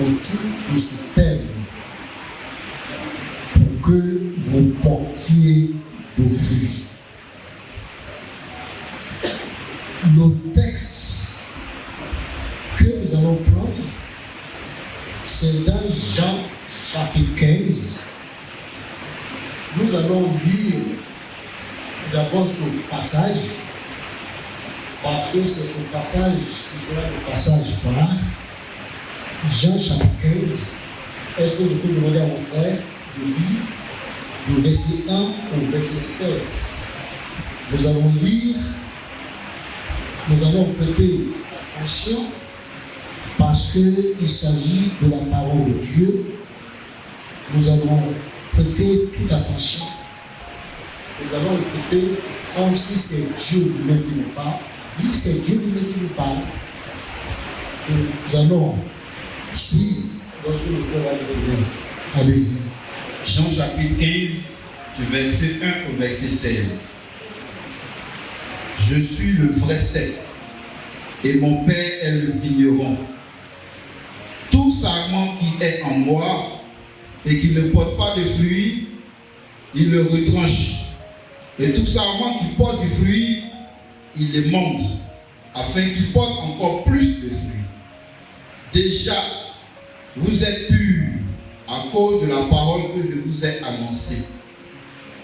autour de ce thème pour que vous portiez vos fruits. Le texte que nous allons prendre, c'est dans Jean chapitre 15. Nous allons lire d'abord ce passage, parce que c'est ce passage qui sera le passage phare. Jean chapitre 15. Est-ce que je peux demander à mon frère de lire du verset 1 au verset 16? Nous allons lire, nous allons prêter attention parce qu'il s'agit de la parole de Dieu. Nous allons prêter toute attention. Nous allons écouter comme si c'est Dieu lui-même qui nous parle. Oui, c'est Dieu lui-même qui nous parle. Et nous allons suivre lorsque nous ferons la réunion. Allez-y. Jean chapitre 15, du verset 1 au verset 16. Je suis le vrai cep, et mon Père est le vigneron. Tout sarment qui est en moi et qui ne porte pas de fruits, il le retranche. Et tout sarment qui porte du fruit, il les monte, afin qu'il porte encore plus de fruits. Déjà, vous êtes purs à cause de la parole que je vous ai annoncée.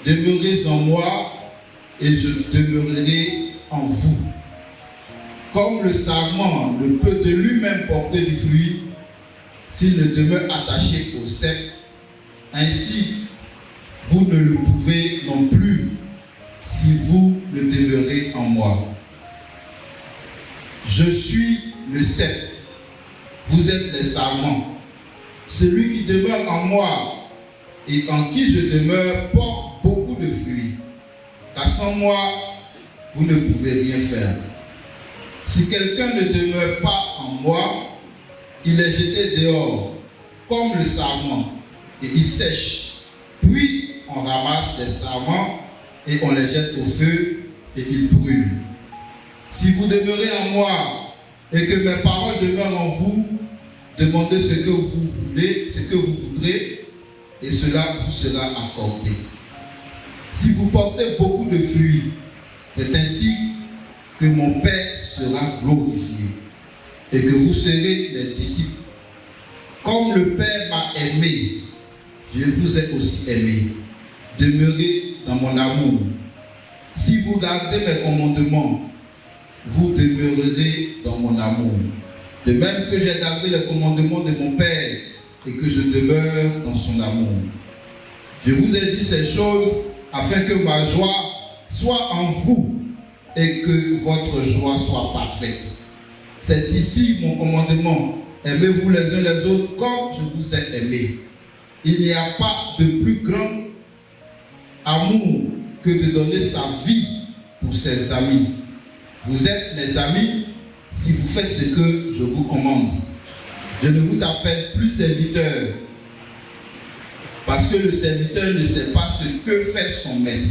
Demeurez en moi et je demeurerai en vous. Comme le sarment ne peut de lui-même porter du fruit s'il ne demeure attaché au cep, ainsi vous ne le pouvez non plus si vous ne demeurez en moi. Je suis le cep, vous êtes les sarments. Celui qui demeure en moi et en qui je demeure porte beaucoup de fruits, car sans moi, vous ne pouvez rien faire. Si quelqu'un ne demeure pas en moi, il est jeté dehors, comme le sarment, et il sèche. Puis on ramasse les sarments et on les jette au feu et ils brûlent. Si vous demeurez en moi et que mes paroles demeurent en vous, demandez ce que vous voulez, ce que vous voudrez, et cela vous sera accordé. Si vous portez beaucoup de fruits, c'est ainsi que mon Père sera glorifié et que vous serez mes disciples. Comme le Père m'a aimé, je vous ai aussi aimé. Demeurez dans mon amour. Si vous gardez mes commandements, vous demeurerez dans mon amour. De même que j'ai gardé les commandements de mon Père et que je demeure dans son amour. Je vous ai dit ces choses afin que ma joie soit en vous et que votre joie soit parfaite. C'est ici mon commandement. Aimez-vous les uns les autres comme je vous ai aimé. Il n'y a pas de plus grand amour que de donner sa vie pour ses amis. Vous êtes mes amis si vous faites ce que je vous commande. Je ne vous appelle plus serviteur, parce que le serviteur ne sait pas ce que fait son maître.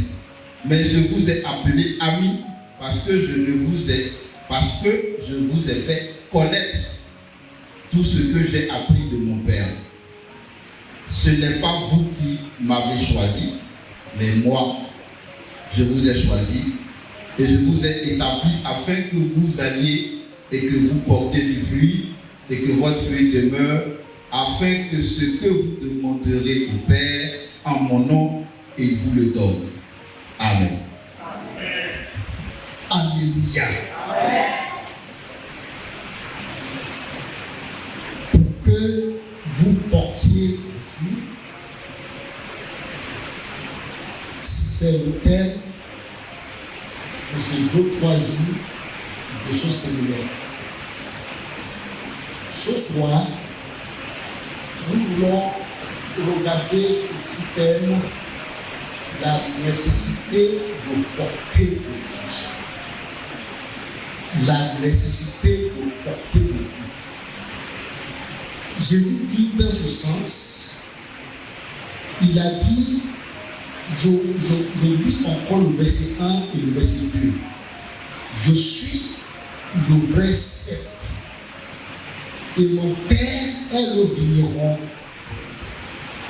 Mais je vous ai appelé ami parce que je vous ai fait connaître tout ce que j'ai appris de mon Père. Ce n'est pas vous qui m'avez choisi, mais moi, je vous ai choisi et je vous ai établi afin que vous alliez et que vous portiez du fruit et que votre fruit demeure, afin que ce que vous demanderez au Père en mon nom, il vous le donne. Amen. Amen. Alléluia. Amen. Pour que vous portiez du fruit, c'est le thème de ces 2-3 jours de ce séminaire. Ce soir, nous voulons regarder ce thème, la nécessité de porter le fruit. La nécessité de porter le fruit. Jésus dit dans ce sens, il a dit, je lis encore le verset 1 et le verset 2. Je suis le vrai cep. et mon Père est le vigneron.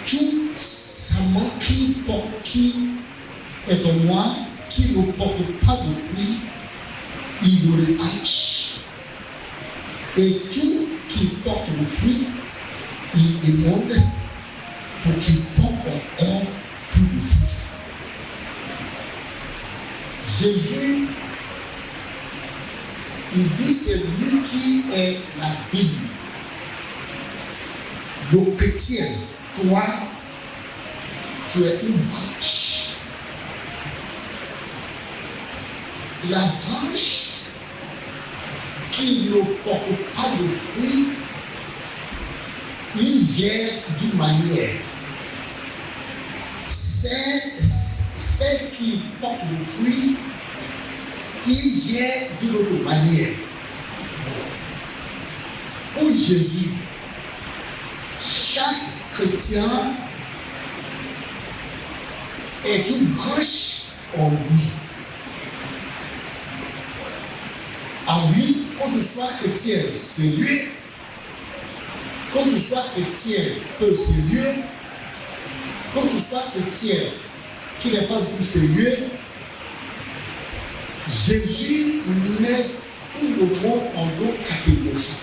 Tout serment qui est en moi, qui ne porte pas de fruits, il le retranche. Et tout qui porte le fruit, il demande pour qu'il porte encore plus de fruits. Jésus, il dit c'est lui qui est la vigne. Le chrétien, toi, tu es une branche. La branche qui ne porte pas de fruits, il gère d'une manière. Celle qui porte le fruit, il gère d'une autre manière. Pour Jésus, chaque chrétien est une branche en lui. En lui, quand tu sois chrétien sérieux, quand tu sois chrétien peu sérieux, quand tu sois chrétien qui n'est pas du tout sérieux, Jésus met tout le monde en deux catégories.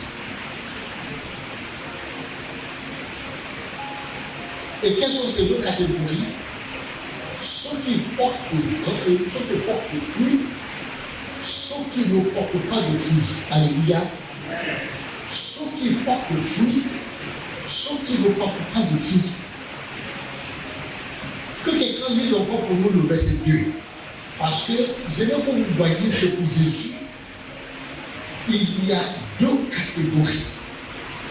Et quelles sont ces deux catégories? Ceux qui portent le fruit, ceux qui ne portent pas de fruit. Alléluia. Ceux qui portent le fruit, ceux qui ne portent pas de fruit. Que quelqu'un lise encore pour nous le verset 2. Parce que je veux que vous voyez que pour Jésus, il y a deux catégories.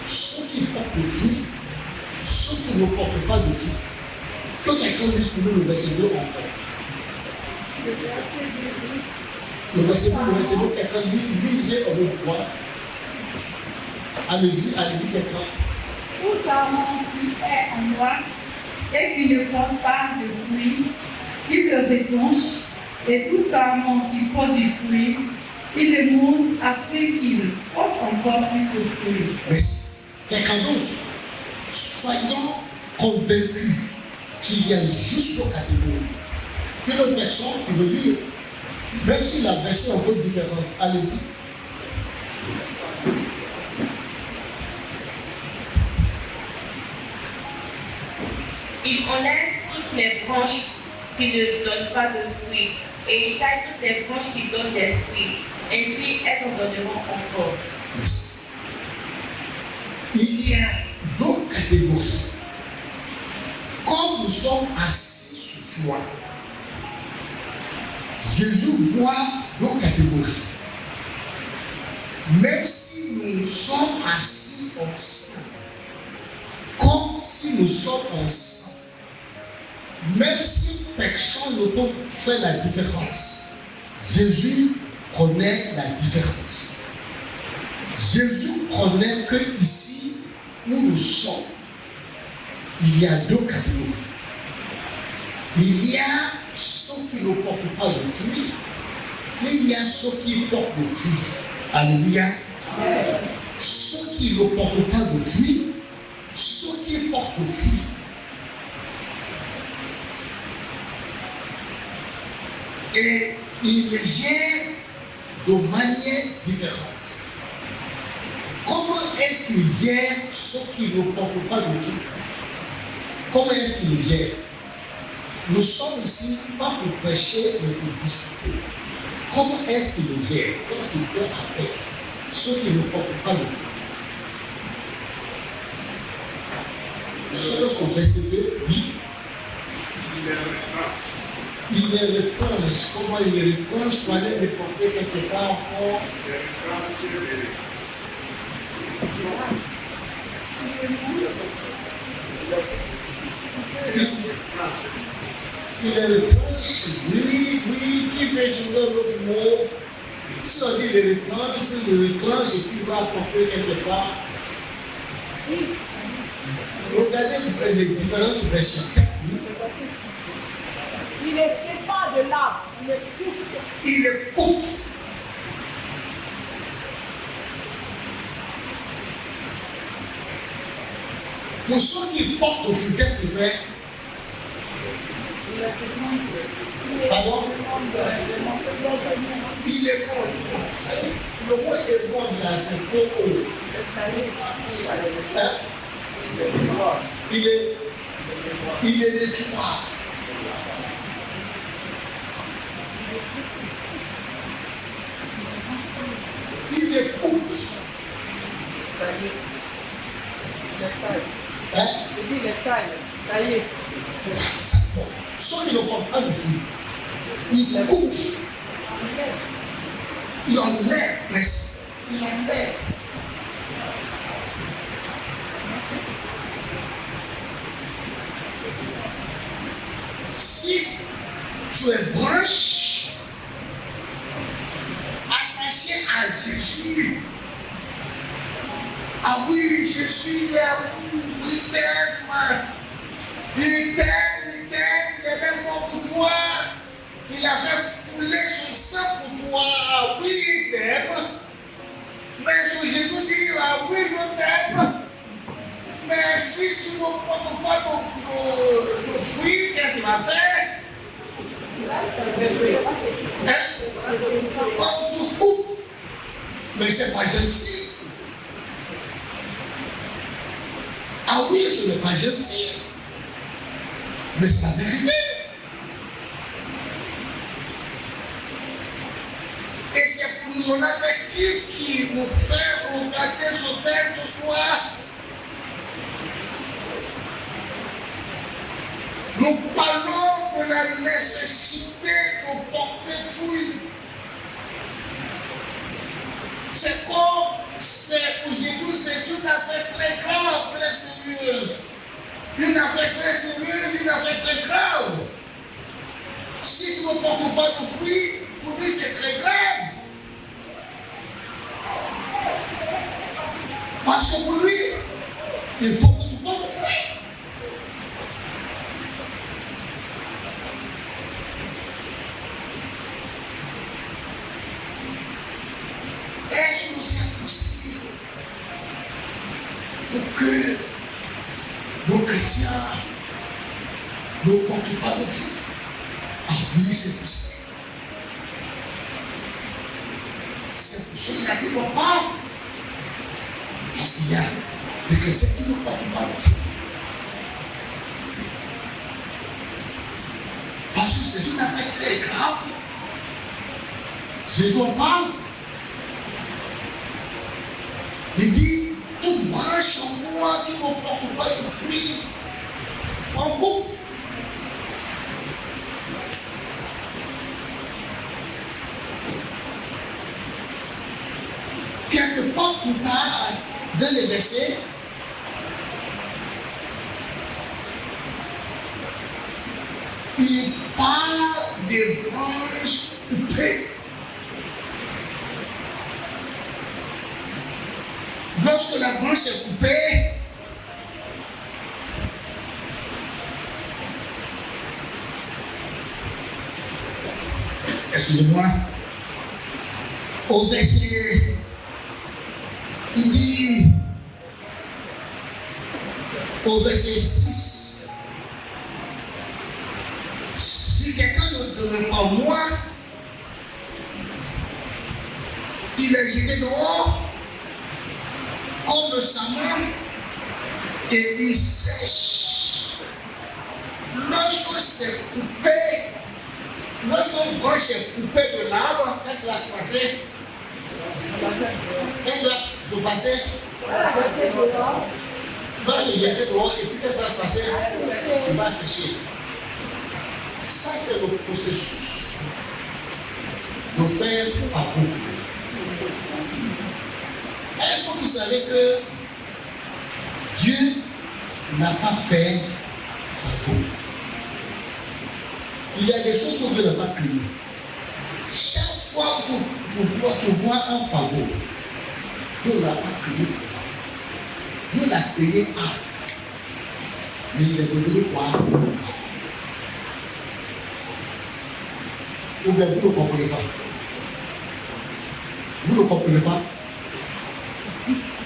Ceux qui portent le fruit, ceux qui ne portent pas de fruit. Que quelqu'un lise pour nous le verset 2 encore. Le verset 2, quelqu'un lisez en haut droit. Allez-y, quelqu'un. Tout serment qui est en moi et qui ne porte pas de fruit, il le retranche, et tout serment qui porte du fruit, il le montre afin qu'il porte encore plus de fruits. Merci. Quelqu'un d'autre. Soyons convaincus qu'il y a juste deux catégories. Une autre personne qui veut lire, même si la version est un peu différente, allez-y. Il enlève toutes les branches qui ne donnent pas de fruits, et il taille toutes les branches qui donnent des fruits. Ainsi, elles en donneront encore. Merci. Il y a deux catégories. Comme nous sommes assis ce soir, Jésus voit deux catégories. Même si nous sommes assis ensemble, comme si nous sommes ensemble, même si personne ne peut faire la différence, Jésus connaît la différence. Jésus connaît que ici où nous sommes, il y a deux catégories. Il y a ceux qui ne portent pas de fruits, il y a ceux qui portent de fruits. Alléluia. Ceux qui ne portent pas de fruits, ceux qui portent de fruits. Et il gère de manière différente. Comment est-ce qu'il gère ceux qui ne portent pas de fruits? Comment est-ce qu'il gère? Nous sommes ici pas pour prêcher, mais pour discuter. Comment est-ce qu'il gère? Qu'est-ce qu'il fait avec ceux qui ne portent pas de fruits? Selon son verset 2, oui. Il les retranche. Comment il les retranche pour aller les porter quelque part encore? Il les retranche, oui, qui peut utiliser un autre mot? Si on dit il les retranche, puis il les retranche et puis il va apporter quelque part. Regardez les différentes versions. Il les sépare de l'arbre, il les coupe. Il les coupe. Pour ceux qui portent au fruit, qu'est-ce qu'il fait? Pardon? Il est bon. Le mot est bon là, c'est faux. Hein? Il est nettoie. Il est coupe. Hein? Ceux qui ne portent pas de fruit, il coupe. Il enlève, merci. Il enlève. Si tu es branche attaché à Jésus, ah oui, je suis là, oui, il t'aime, il est même mort pour toi, il a fait couler son sang pour toi, ah oui, il t'aime. Mais ce Jésus dit, ah oui, je t'aime. Mais si tu ne portes pas nos fruits, qu'est-ce qu'il va faire? Hein? On te coupe. Mais c'est pas gentil. Ah oui, ce n'est pas gentil. Mais c'est la vérité. Et c'est pour mon appétit qui nous fait regarder ce texte ce soir. Nous parlons de la nécessité de porter fruit. C'est pour Jésus, c'est une affaire très grave, très sérieuse. Une affaire très sérieuse, une affaire très grave. Si tu ne portes pas de fruit, pour lui c'est très grave. Parce que pour lui, il faut que tu portes de fruit. Est-ce que c'est possible pour que nos chrétiens ne portent pas de fruit? Ah oui, c'est possible. C'est pour cela que la Bible parle. Parce qu'il y a des chrétiens qui ne portent pas de fruit. Parce que c'est une affaire très grave. Jésus en parle. Il dit, toute branche en moi qui ne porte pas de fruits, on coupe. Quelque part plus tard, dans les versets, il parle des branches coupées. Lorsque la branche est coupée, excusez-moi, au verset, il dit, au verset 6, si quelqu'un ne demeure pas moi, il est jeté dehors comme le saman et il sèche. Lorsque c'est coupé, lorsqu'une branche est coupée de l'arbre, qu'est-ce qui va se passer? Qu'est-ce qui va se passer? Il va se jeter dehors et puis qu'est-ce qui va se passer? Il va sécher. Ça, c'est le processus de faire fardeau. Est-ce que vous savez que Dieu n'a pas fait fardeau? Il y a des choses que Dieu n'a pas créées. Chaque fois que tu vois un fardeau, Dieu ne l'a pas créé. Dieu l'a créé à. Mais il est devenu quoi? Ou bien vous ne comprenez pas? Vous ne comprenez pas?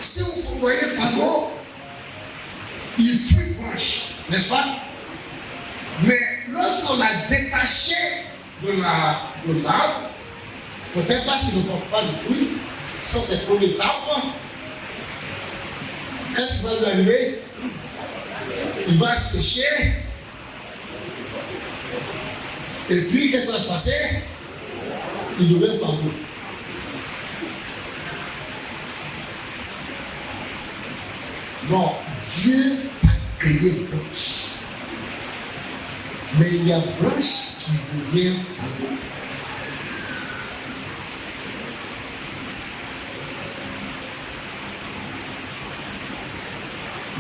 Si vous voyez fardeau, il fut branche, n'est-ce pas? Mais lorsqu'on l'a détaché de l'arbre, peut-être parce qu'il ne porte pas de fruits, ça c'est pour l'étape. Qu'est-ce qui va lui arriver? Il va sécher. Et puis, qu'est-ce qui va se passer? Il devient fardeau. Non, Dieu a créé branche. Mais il y a branche qui devient fardeau.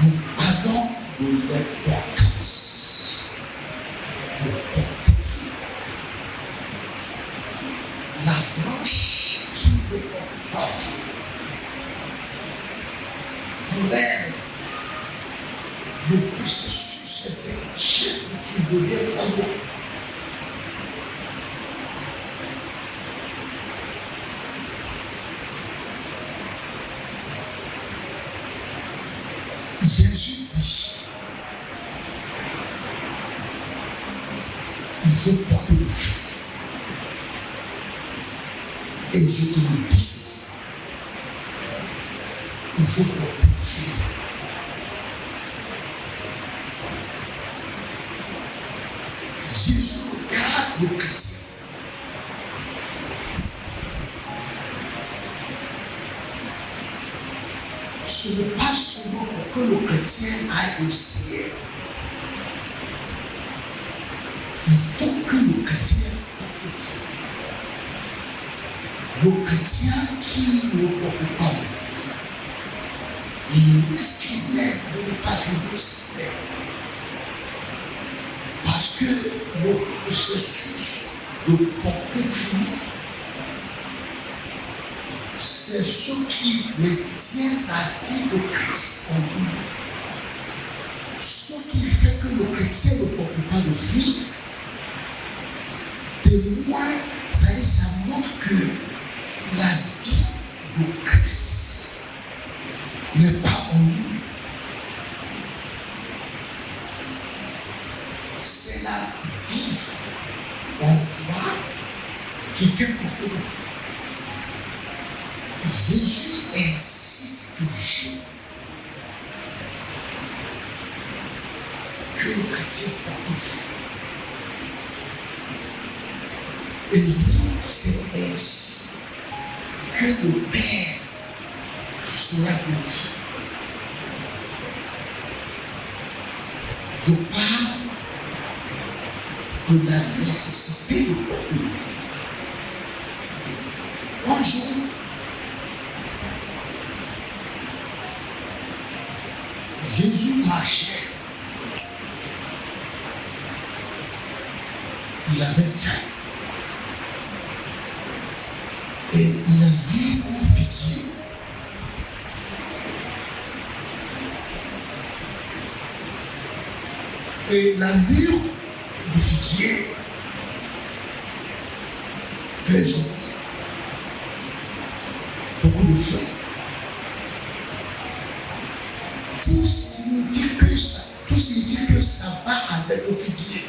Nous parlons de l'importance de porter fruit. La branche qui ne porte pas fruit, pour elle, le processus est déclenché qui devient fardeau. Jésus dit, il faut porter du fruit. Et je te le dis souvent, il faut porter du fruit. Jésus regarde le chrétien. Ce n'est pas seulement pour que le chrétien aille au ciel. Il faut que le chrétien porte le fruit. Le chrétien qui ne porte pas le fruit, il risque même de ne pas arriver au ciel. Parce que le processus de porter fruit, c'est ce qui maintient la vie de Christ en nous. Ce qui fait que le chrétien ne porte pas de fruit, témoin, ça montre que la vie de Christ n'est pas en nous. C'est la vie en toi qui fait porter le fruit. Jésus insiste toujours que le chrétien porte le fruit. Et il dit, c'est ainsi que le Père sera glorifié. Je parle de la nécessité de porter le fruit. Un jour, Jésus marchait. Il avait faim. Et il a vu un figuier. Et la mûre du figuier fait jaune. Beaucoup de feuilles. Tout signifie que ça va avec le figuier.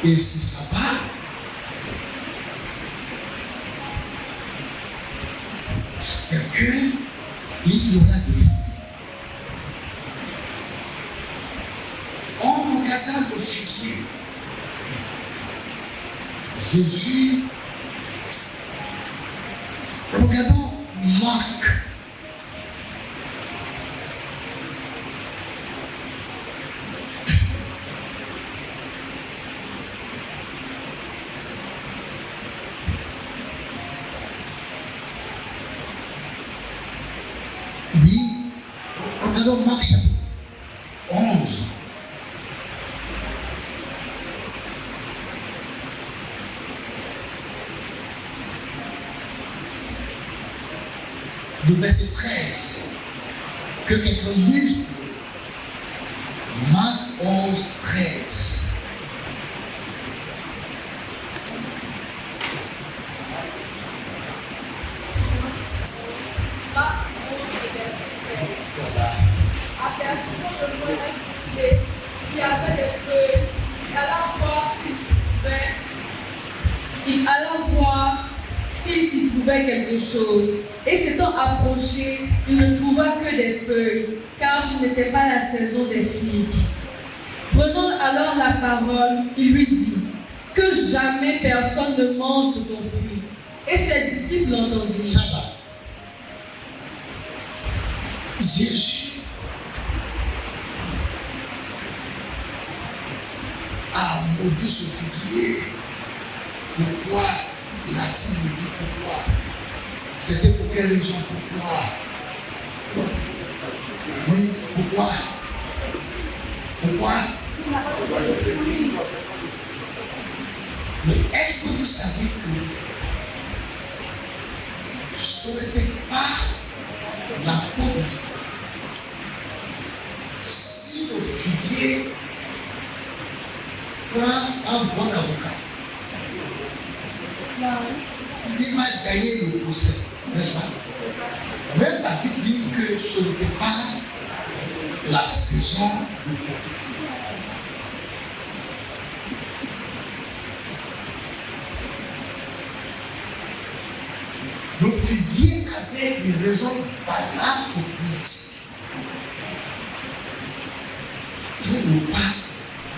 Et si ça va, c'est qu'il y aura du fruit. En regardant le figuier, Jésus, regardons Marc. Oui, regardons Marc chapitre 11. Le verset 13. Que quelqu'un lise Marc 11, 13. Marc 11, verset 13. Voilà. Apercevant trouverait quelque chose. Et s'étant approché, il ne trouva que des feuilles, car ce n'était pas la saison des figues. Prenant alors la parole, il lui dit, que jamais personne ne mange de ton fruit. Et ses disciples l'entendirent. Ça va. Jésus a maudit ce figuier. Pourquoi l'a-t-il maudit? Pourquoi? C'était pour quelle raison? Pourquoi? Oui, pourquoi? Pourquoi? Mais est-ce que vous savez que ce n'était pas la faute du figuier? Si le figuier prend un bon avocat, il va gagner le procès, n'est-ce pas? Même David dit que ce n'était pas la saison du portefeuille. Le figuier avait des raisons valables pour dire pour ne pas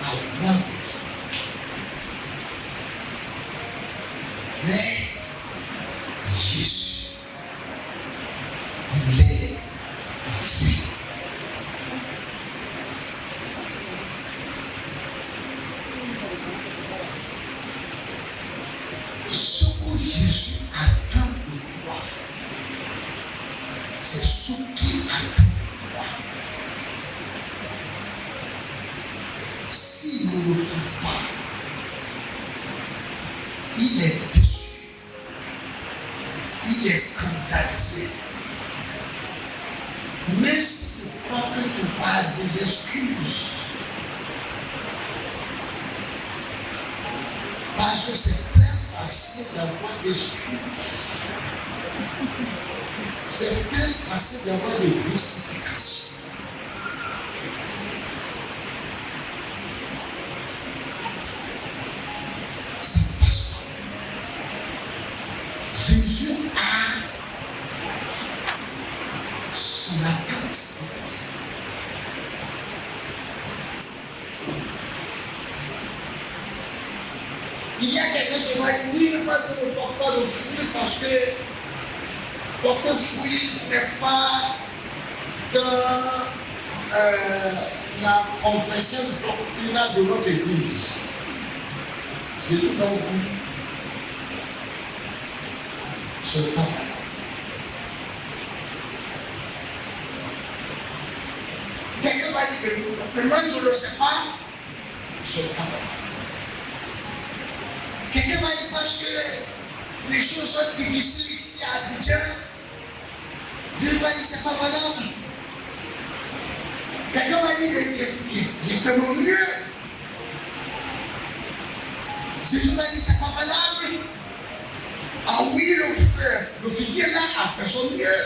avoir de fruit. Mais Jésus voulait du fruit. Ce que Jésus attend de toi, c'est ce qu'il attend de toi. S'il ne le trouve pas, il est déçu, il est scandalisé. Même si tu crois que tu parles des excuses, parce que c'est très facile d'avoir des excuses, c'est très facile d'avoir des justifications. Ça ne passe pas. Jésus a son attente. Il y a quelqu'un qui m'a dit, oui, moi je ne porte pas de fruit parce que porter fruit n'est pas dans la confession doctrinale de notre Église. Jésus m'a dit, ce n'est pas vrai. Quelqu'un m'a dit, mais moi je ne le sais pas, ce n'est pas vrai. Quelqu'un m'a dit parce que les choses sont difficiles ici à Abidjan. Jésus m'a dit, c'est pas valable. Quelqu'un m'a dit, j'ai fait mon mieux. Jésus m'a dit, c'est pas valable. Ah oui, le figuier là a fait son mieux.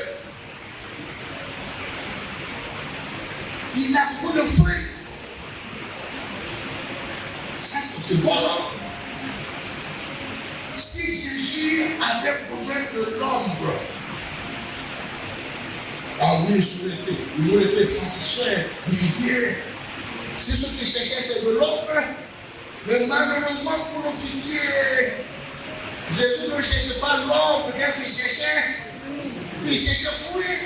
Il a beaucoup de fruits. Ça, c'est bon, non? Si Jésus avait besoin de l'ombre, ah oui, il aurait été satisfait du figuier. Si ce qu'il cherchait, c'est de l'ombre, mais malheureusement pour le figuier, Jésus ne cherchait pas l'ombre. Qu'est-ce qu'il cherchait? Il cherchait fruit.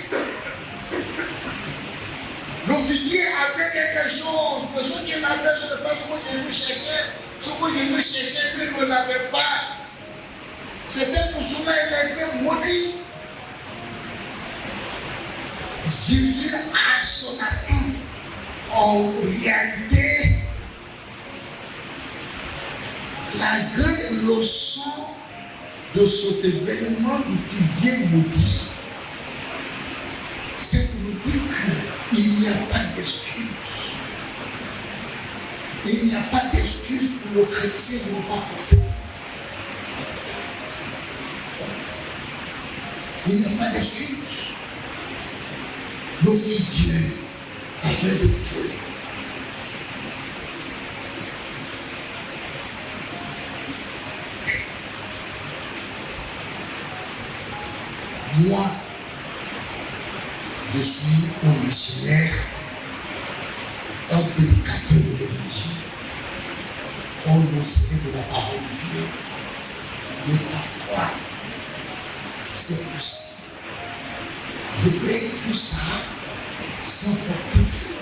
Le figuier avait quelque chose, mais ce qu'il avait, ce n'est pas ce que Jésus cherchait. Ce que Jésus cherchait, lui ne l'avait pas. C'était pour cela qu'il a été maudit. Jésus a son attente. En réalité, la grande leçon de cet événement du figuier maudit, c'est pour nous dire qu'il n'y a pas d'excuse. Il n'y a pas d'excuse pour le chrétien de ne pas porter fruit. Il n'y a pas d'excuse. Le figuier avait des feuilles. Moi, je suis un missionnaire, un prédicateur de l'évangile, un enseignant de la parole de Dieu. Mais parfois, c'est possible. Je peux être tout ça sans porter fruit.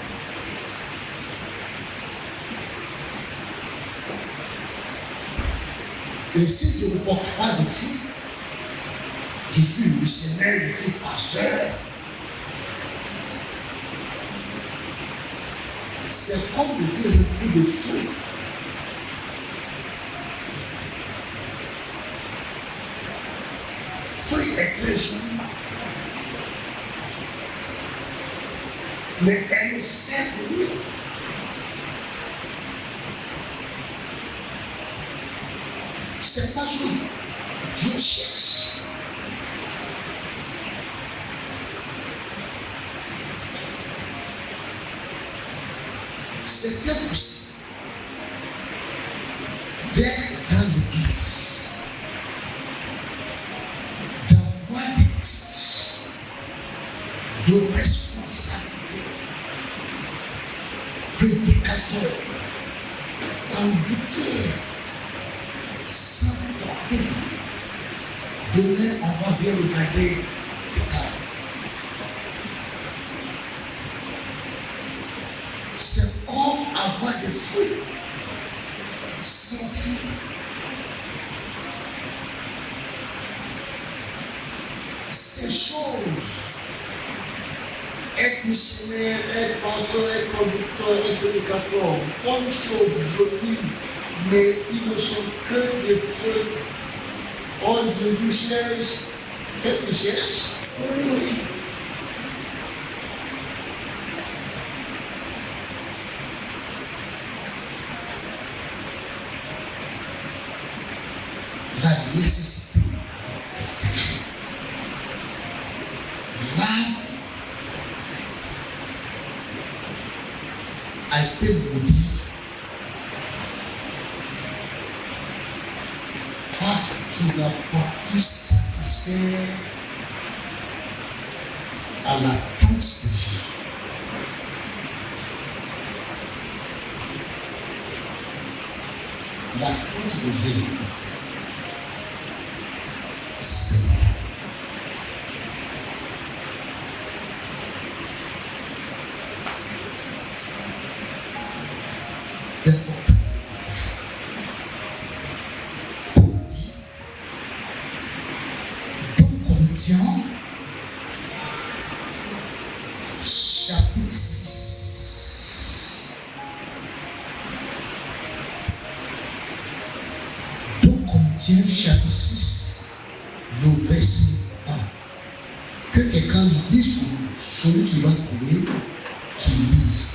Et si je ne porte pas de fruit, je suis missionnaire, je suis pasteur. C'est comme je suis rempli de fruits. Fruit est très joli. Mais elle ne sert de rien. C'est pas ce que Dieu cherche. C'est impossible d'être dans l'église, d'avoir des titres de responsabilité, prédicateur, conducteur, sans porter fruit. Demain, on va bien regarder les cas. C'est comme avoir des fruits sans fruits. Ces choses, être missionnaire, être pasteur, être conducteur, être prédicateur, bonnes choses jolies, mais ils ne sont que des fruits. Oh Dieu, vous cherche. Qu'est-ce qu'il cherche? Oui. La nécessité. L'âme a été maudite parce qu'il n'a pas pu satisfaire à l'attente de Jésus. L'attente de Jésus, c'est important. Paul dit, 2 Corinthiens, chapitre 6. 2 Corinthiens, chapitre 6, le verset 1. Que quelqu'un lise pour nous, celui qui va trouver, qui lise.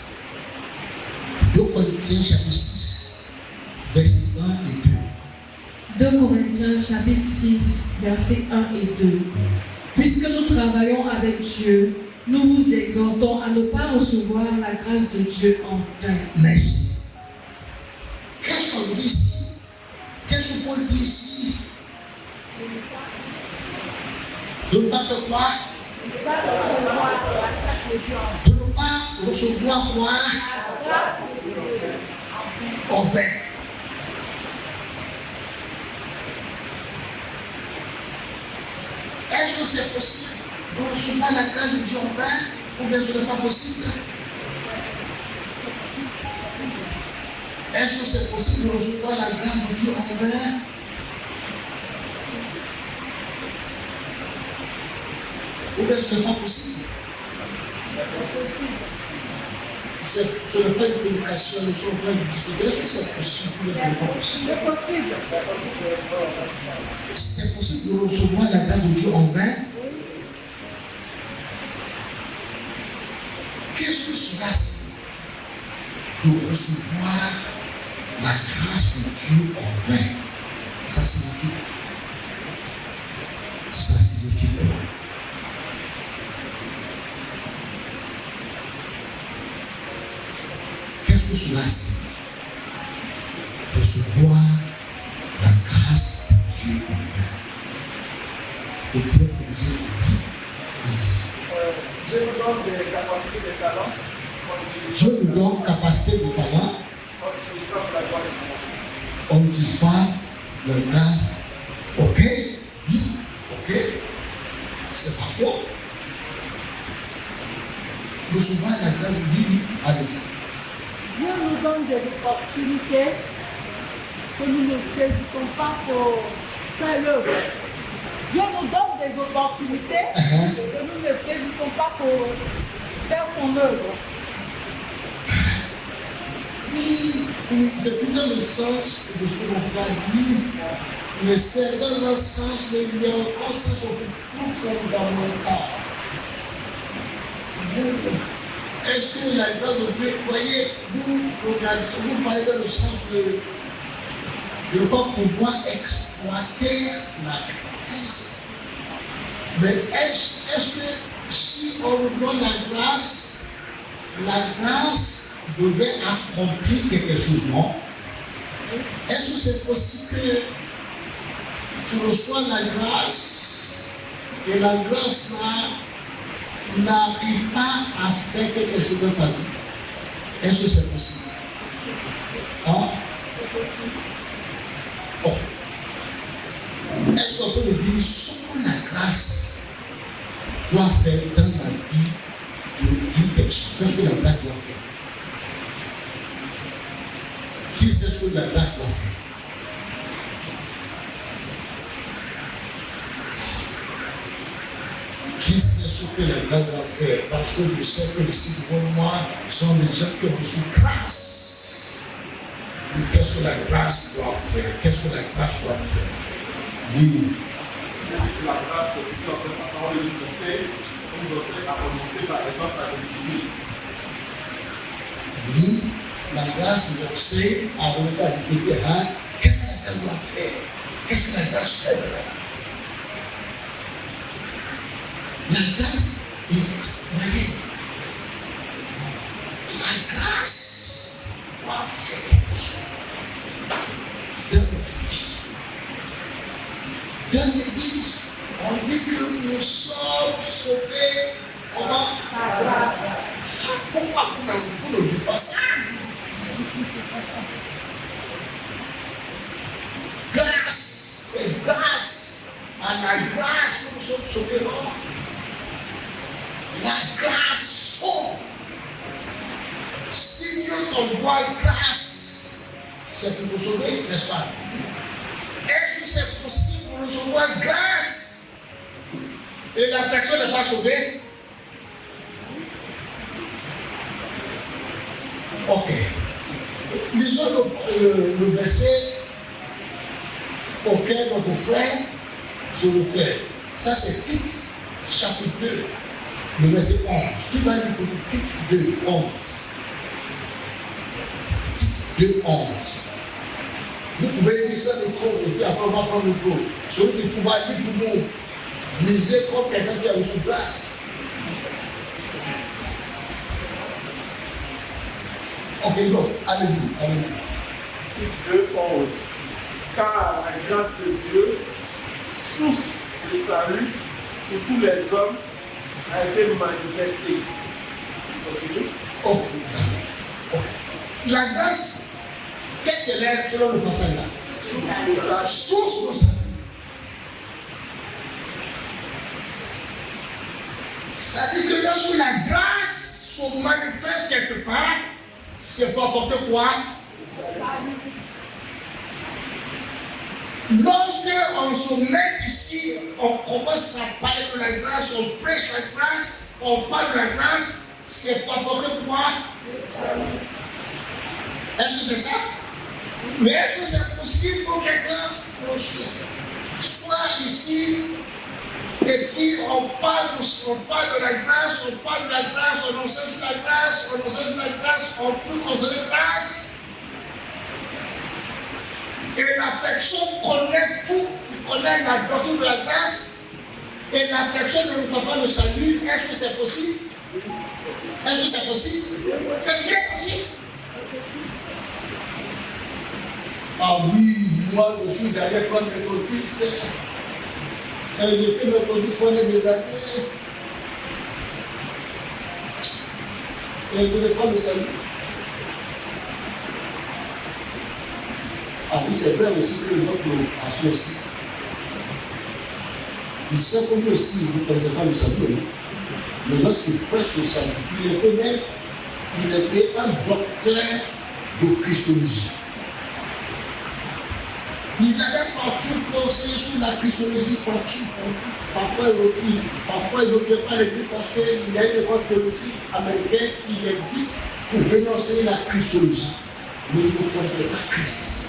2 Corinthiens, chapitre 6, verset 1 et 2. 2 Corinthiens chapitre 6, versets 1 et 2. Puisque nous travaillons avec Dieu, nous vous exhortons à ne pas recevoir la grâce de Dieu en vain. Merci. Qu'est-ce qu'on dit ici? Qu'est-ce que Paul dit ici? De ne pas faire quoi? De ne pas recevoir quoi? En vain. Est-ce que c'est possible de recevoir la grâce de Dieu en vain ou bien ce n'est pas possible? Est-ce que c'est possible de recevoir la grâce de Dieu en vain? Ou bien ce n'est pas possible? Ce n'est pas une communication, nous sommes en train de discuter. Est-ce que c'est possible ou bien ce n'est pas possible? C'est possible de recevoir la grâce de Dieu en vain? Qu'est-ce que cela signifie de recevoir la grâce de Dieu en vain? Ça signifie quoi? Ça signifie quoi? Qu'est-ce que cela signifie? Recevoir la grâce de Dieu en vain. Au bien poser oui. donne des capacités, des talents. Dieu nous donne capacité de talent. On n'utilise pas pour la gloire de son nom. On n'utilise pas le grade. Ok, oui, ok. C'est pas faux. Nous souvent la grâce de Dieu, allez-y. Dieu nous donne des opportunités que nous ne saisissons pas pour faire l'œuvre. Dieu nous donne des opportunités que nous ne saisissons pas pour faire son œuvre. Oui, oui, c'est tout dans le sens de ce qu'on va dire, mais c'est dans un sens, mais il y a un sens plus profond dans mon cas. Est-ce que la grâce de Dieu, voyez, vous parlez dans le sens de ne pas pouvoir exploiter la grâce. Mais est-ce que si on nous donne la grâce devait accomplir quelque chose, non? Est-ce que c'est possible que tu reçois la grâce et la grâce là n'arrive pas à faire quelque chose dans ta vie? Est-ce que c'est possible? Hein? Oh. Est-ce qu'on peut me dire ce que la grâce doit faire dans la vie d'une personne? Qu'est-ce que la grâce doit faire? Qui sait ce que la grâce doit faire? Qui sait ce que la grâce doit faire? Parce que je sais que ici devant moi sont les gens qui ont reçu grâce. Mais qu'est-ce que la grâce doit faire? Qu'est-ce que la grâce doit faire? Oui. La grâce, c'est plutôt en fait la parole du conseil, on nous enseigne à renoncer par exemple à l'épidémie. Oui, la grâce nous enseigne à renoncer à l'épidémie. Qu'est-ce que la grâce doit faire? Qu'est-ce que la grâce fait? La grâce, voyez, la grâce doit faire quelque chose dans notre vie. Dans l'église, on dit que nous sommes sauvés comment? Par grâce. Pourquoi vous ne dites pas ça? Grâce, c'est grâce à la grâce que nous sommes sauvés, non? La grâce sauve. Si Dieu t'envoie grâce, c'est pour nous sauver, n'est-ce pas? Est-ce que c'est possible pour nous recevoir grâce et la personne n'est pas sauvée? Ok. Lisons le verset auquel notre frère se réfère. Ça, c'est Tite, chapitre 2, le verset 11. Qui va lire pour nous? Tite 2, 11. Tite 2, 11. Vous pouvez lire ça le micro et puis après on va prendre le micro. Celui qui pourra lire pour nous, lisez comme quelqu'un qui a reçu grâce. Ok, donc, allez-y. Tite 2, 11. Car la grâce de Dieu, source de salut pour tous les hommes, a été manifestée. Ok. La grâce, qu'est-ce qu'elle est selon le passage là? Source de salut. C'est-à-dire que lorsque la grâce se manifeste quelque part, c'est pour apporter quoi? Lorsque on se met ici, on commence à parler de la grâce, on prêche la grâce, on parle de la grâce, c'est pour apporter quoi? Est-ce que c'est ça? Mais est-ce que c'est possible pour quelqu'un soit ici et puis on parle de la grâce, on enseigne sur la grâce, on peut considérer la grâce? Et la personne connaît tout, il connaît la doctrine de la grâce, et la personne ne reçoit pas le salut. Est-ce que c'est possible? Est-ce que c'est possible? C'est très possible. Ah oui, moi je suis d'aller prendre mes méthodistes. Et j'étais méthodiste pendant des années. Et il ne connaît pas le salut. Ah oui, c'est vrai aussi que notre pasteur aussi. Il sait que lui aussi, vous ne connaissez pas le salut. Hein? Mais lorsqu'il prêche le salut, il était un docteur de Christologie. Il allait partout conseiller sur la Christologie, partout. Parfois il n'obtient pas l'église parce qu'il y a une école théologique américaine qui l'invite pour venir enseigner la Christologie. Mais il ne connaissait pas Christ.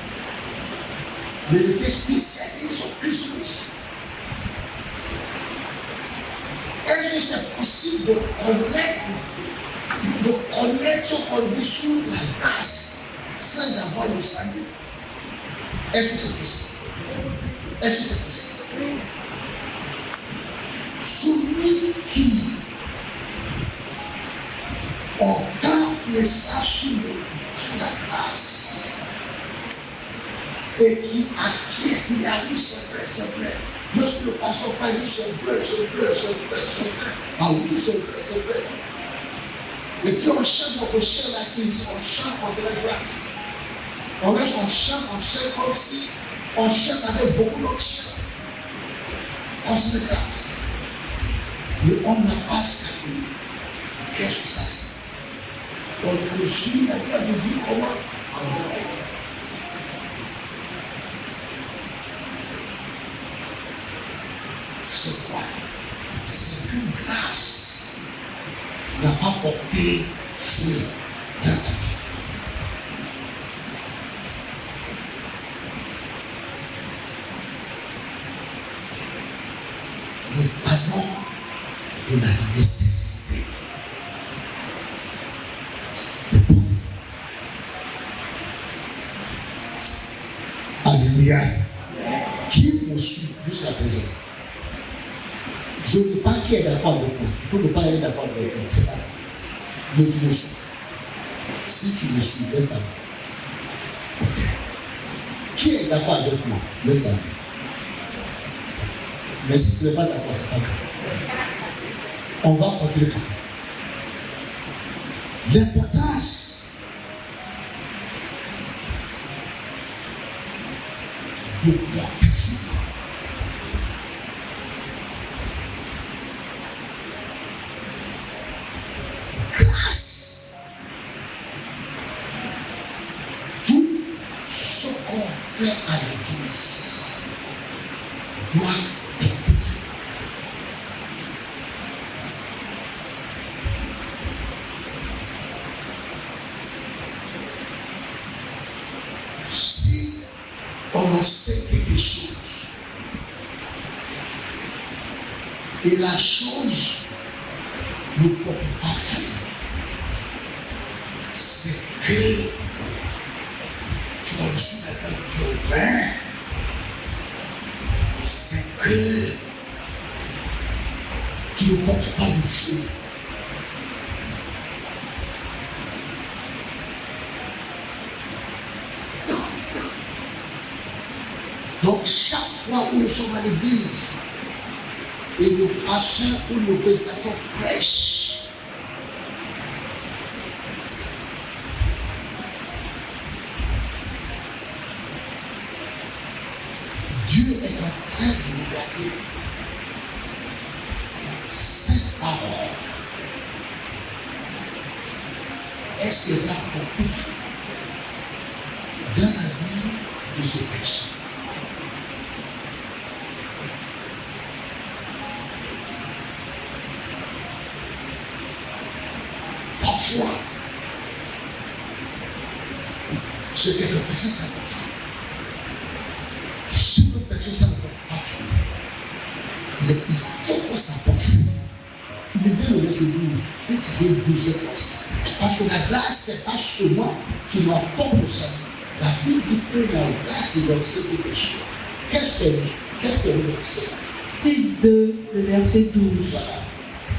Mais il était spécialiste en Christologie. Est-ce que c'est possible de connaître ce qu'on dit sur la grâce sans avoir le salut? Est-ce que c'est possible? Est-ce que c'est possible? Celui qui entend les sages sur la grâce et qui acquiesce, il a dit c'est vrai. Lorsque le pasteur parle, il dit c'est vrai. Ah oui, c'est vrai. Et puis on chante notre chant là, on chante concernant la grâce. On chante comme si on chante avec beaucoup d'onction. Concernant la grâce. Mais on n'a pas salué. Qu'est-ce que ça signifie? On a reçu la loi de Dieu comment? C'est quoi? C'est qu'une grâce n'a pas porté feu dans ta vie. Nous parlons de la nécessité de porter feu. Alléluia. Qui me suit jusqu'à présent? Je ne dis pas qui est d'accord avec moi. Tu peux ne pas être d'accord avec moi, c'est pas grave. Mais tu me suis. Si tu me suis, lève ta main. Ok. Qui est d'accord avec moi? Lève ta main. Mais si tu n'es pas d'accord, c'est pas grave. On va continuer. L'importance de porter feu. Grâce. Tout ce qu'on fait à l'église doit porter feu. Si on enseigne quelque chose et la chose ne porte pas feu, c'est que tu as reçu la grâce de Dieu au vin, c'est que tu ne portes pas de feu. Donc chaque fois où nous sommes à l'église et le pasteur ou le prédicateur prêche, Dieu est en train de nous garder cette parole. Est-ce qu'elle va porter feu dans la vie de ces personnes? Parfois, ce que la personne s'apporte. Chaque personne s'apporte pas feu. Mais il faut qu'on s'apporte feu. Lisez le verset 12, si tu veux 12 choses. Parce que la grâce, ce n'est pas seulement qui nous apporte le salut. La Bible dit que la grâce nous enseigne des péchés. Qu'est-ce qu'elle nous enseigne? Titre 2, le verset 12. Voilà.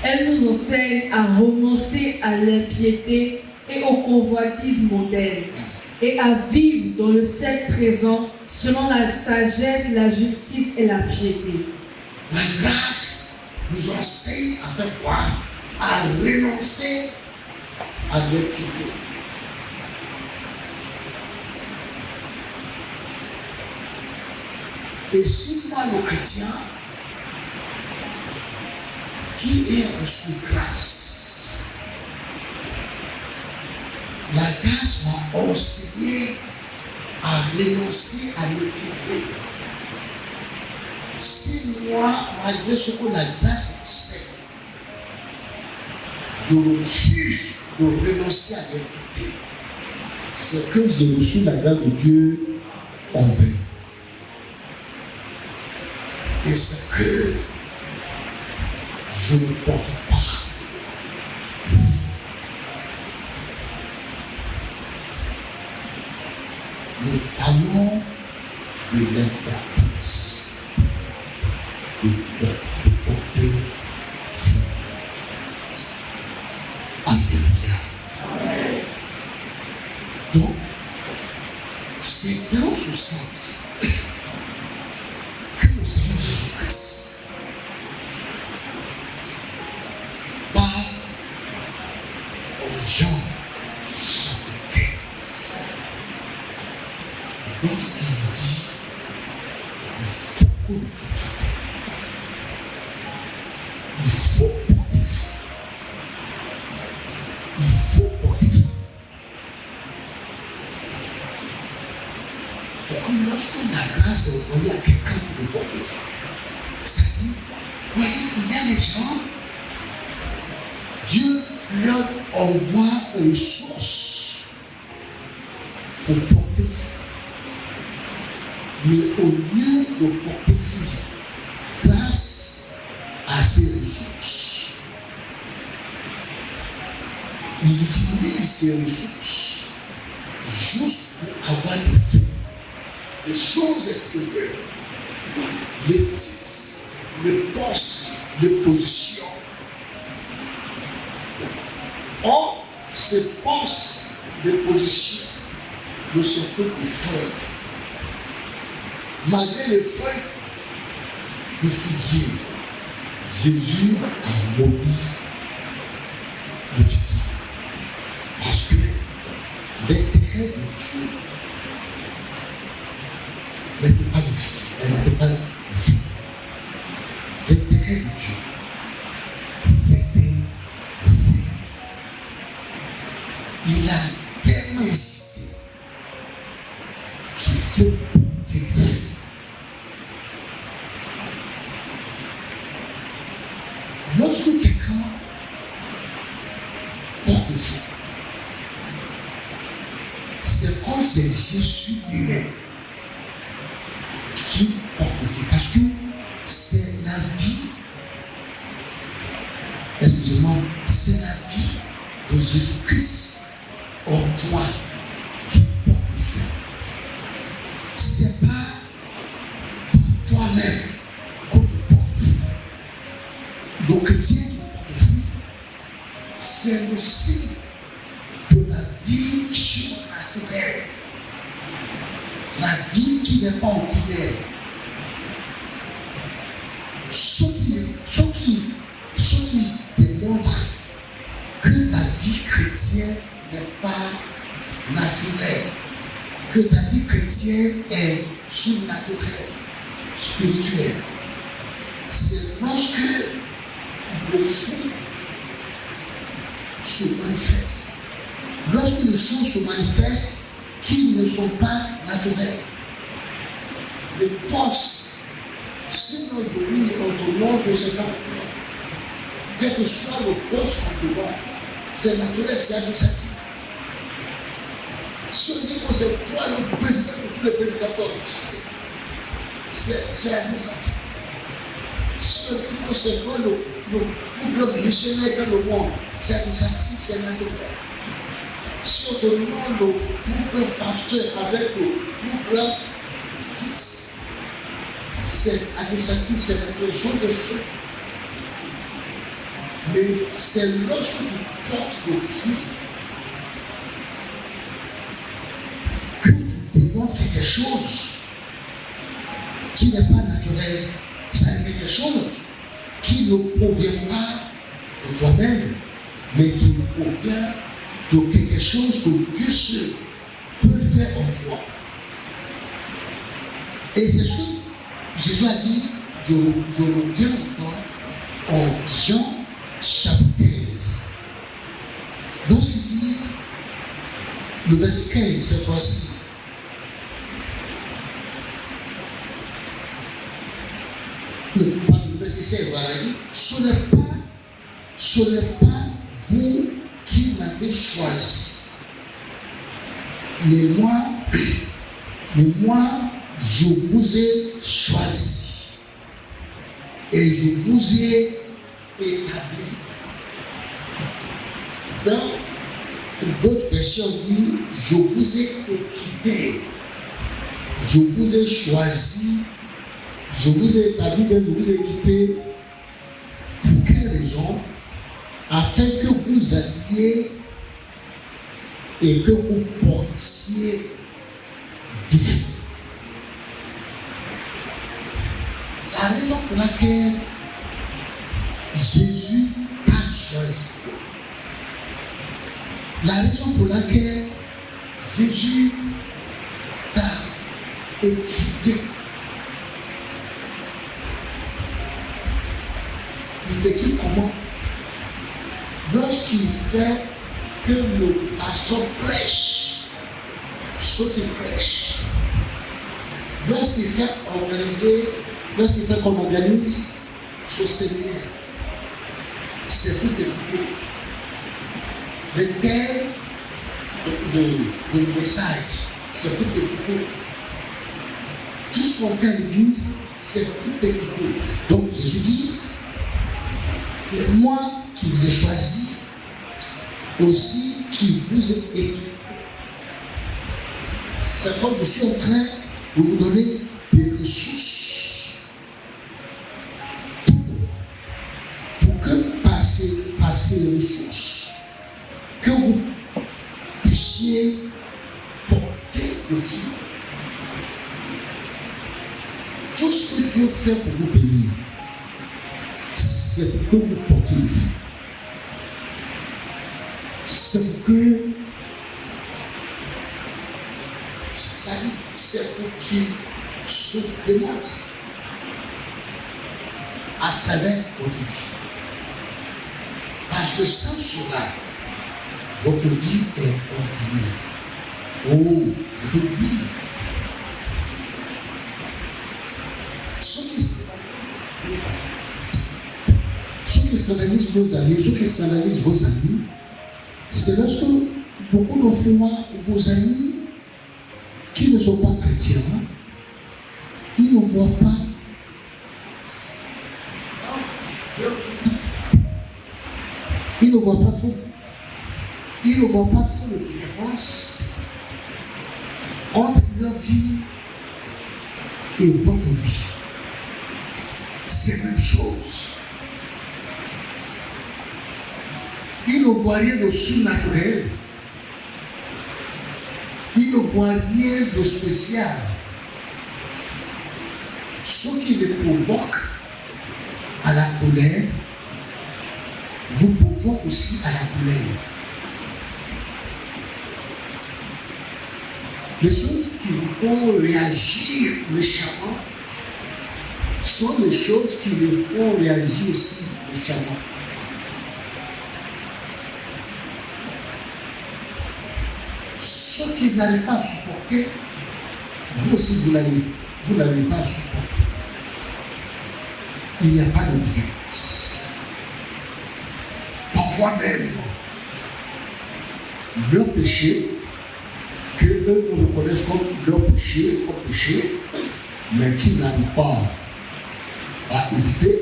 Elle nous enseigne à renoncer à l'impiété et aux convoitises mondaines et à vivre dans le siècle présent selon la sagesse, la justice et la piété. La grâce nous enseigne avec quoi? À renoncer à leur pied. Et si moi, le chrétien, qui est reçu grâce, la grâce m'a enseigné à renoncer à l'impiété. Si moi, malgré ce que la grâce sait, je refuse de renoncer à l'impiété, c'est que j'ai reçu la grâce de Dieu en vain. Et c'est que je ne porte pas le fruit. Nous parlons de l'importance de porter fruit. Alléluia. Donc, c'est dans ce sens que le Seigneur Jésus-Christ, par Jean chapitre 15, lorsqu'il dit il faut porter fruit, il faut porter fruit. Lorsque la grâce est envoyée à quelqu'un pour porter fruit, c'est-à-dire, voyez, il y a des gens, Dieu leur envoie une source pour porter fruit. Mais au lieu de porter fruit, grâce à ces ressources, il utilise ces ressources juste pour avoir des fruits. Les choses extérieures, les titres, les postes, les positions. Or, ces postes, les positions ne sont que des feuilles. Malgré les feuilles du figuier, Jésus a maudit le figuier. Parce que l'intérêt de Dieu n'était pas le figuier, elle n'était pas le figuier. L'intérêt de Dieu, c'était le fruit. Il a tellement insisté qu'il faut porter du fruit. Lorsque quelqu'un porte du fruit, c'est comme c'est Jésus lui-même qui porte du fruit. Parce que c'est la vie, excusez-moi, c'est la vie de Jésus-Christ en toi qui porte du fruit. C'est pas toi-même que tu portes du fruit. Le chrétien qui porte du fruit, c'est le signe de la vie surnaturelle. La vie qui n'est pas ordinaire. Ce qui démontre que ta vie chrétienne n'est pas naturelle, que ta vie chrétienne est surnaturelle, spirituelle. C'est lorsque le fruit se manifeste. Lorsque les choses se manifestent qui ne sont pas naturelles. Les postes, si nous donnons de ces gens, quel que soit le poste qu'on demande, c'est naturel, c'est administratif. Si on dit que c'est toi le président de tous les pays de la Côte, c'est administratif. Si on dit que c'est toi le missionnaire dans le monde, c'est administratif, c'est naturel. Si on te demande le plus grand pasteur avec le plus grand titre, c'est administratif, c'est naturel, sont des faits. Mais c'est lorsque tu portes le fruit que tu démontres quelque chose qui n'est pas naturel. C'est quelque chose qui ne provient pas de toi-même, mais qui provient de quelque chose que Dieu seul peut faire en toi. Et c'est ce que Jésus a dit, je retiens encore, en Jean chapitre 15. Donc il dit, le verset 15, cette fois-ci, le verset 16, voilà, il dit, ce n'est pas vous qui m'avez choisi, mais moi, je vous ai choisi et je vous ai établi. Dans d'autres versions dit, je vous ai équipé, je vous ai choisi, je vous ai établi, je vous ai équipé. Pour quelle raison? Afin que vous alliez et que vous portiez du fruit. La raison pour laquelle Jésus t'a choisi, la raison pour laquelle Jésus t'a équipé, il t'équipe comment? Lorsqu'il fait que le pasteur prêche, ce qu'il prêche, lorsqu'il fait qu'on organise ce séminaire, c'est pour t'équiper. Le thème de message, c'est pour t'équiper. Tout ce qu'on fait à l'église, c'est pour t'équiper. Donc Jésus dit, c'est moi qui vous ai choisi, aussi qui vous ai équipé. C'est comme je suis en train de vous donner des ressources pour que par ces ressources, que vous puissiez porter le fruit. Tout ce que Dieu fait pour vous bénir, c'est pour que vous portiez le fruit. C'est pour que c'est pour qu'il se démontre à travers votre vie. Parce que sans cela, votre vie est ordinaire. Oh, je peux le dire. Ceux qui scandalisent vos amis, c'est lorsque beaucoup de fois, vos amis qui ne sont pas chrétiens, ils ne voient pas trop de différence entre leur vie et votre vie. C'est la même chose. Ils ne voient rien de surnaturel. Ils ne voient rien de spécial. Ce qui les provoque à la colère, vous provoque aussi à la colère. Les choses qui vous font réagir méchamment sont les choses qui les font réagir aussi méchamment. Ceux qui n'arrivent pas à supporter, vous aussi vous n'arrivez pas à supporter. Il n'y a pas de différence. Parfois même, leur péché, que eux reconnaissent comme leur péché, mais qui n'arrivent pas à éviter,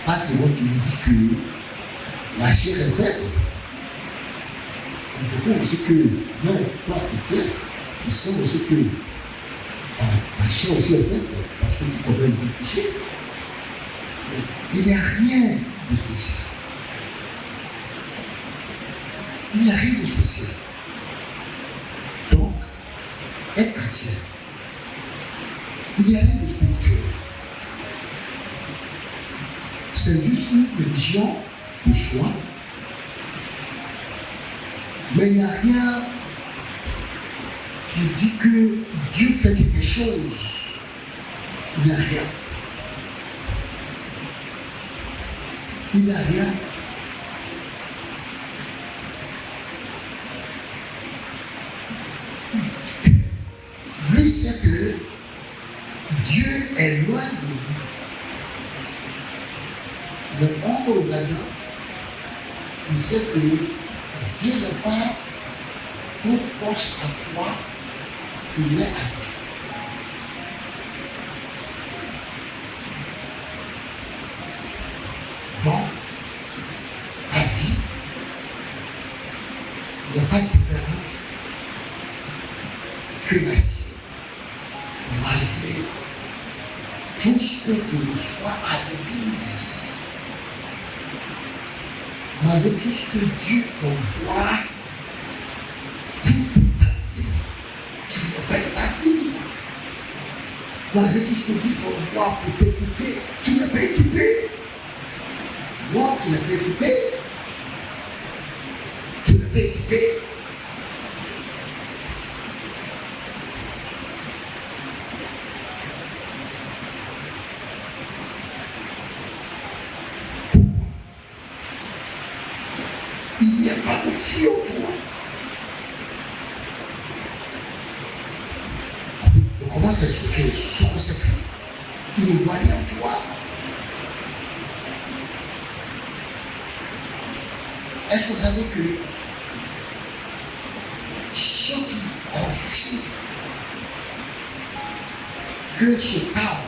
parce qu'ils vont toujours dire que la chair est faible. Et donc, aussi que, non, toi, chrétien, ils sont aussi que la chair aussi est faible, parce que tu commets le péché. Il n'y a rien de spécial. Il n'y a rien de spécial. Donc, être chrétien, il n'y a rien de spirituel. C'est juste une religion de choix Mais il n'y a rien qui dit que Dieu fait quelque chose. Il n'y a rien. Il n'y a rien. Lui sait que Dieu est loin de lui. Le monde au Ghana, il sait que Dieu n'est pas trop proche à toi, il est à toi. Bon, ta vie, il n'y a pas de différence que la sienne. Malgré tout ce que tu reçois à l'église, malgré tout ce que Dieu t'envoie, toute ta vie, tu ne peux pas établir. Malgré tout ce que Dieu t'envoie pour t'équiper, tu ne peux pas équiper. Non, tu ne peux pas équiper. Tu ne peux pas équiper. Il n'y a pas de feu en toi. Je commence à expliquer ce que c'est fait. Il ne voit rien en toi. Est-ce que vous savez que ceux qui confient que ce cas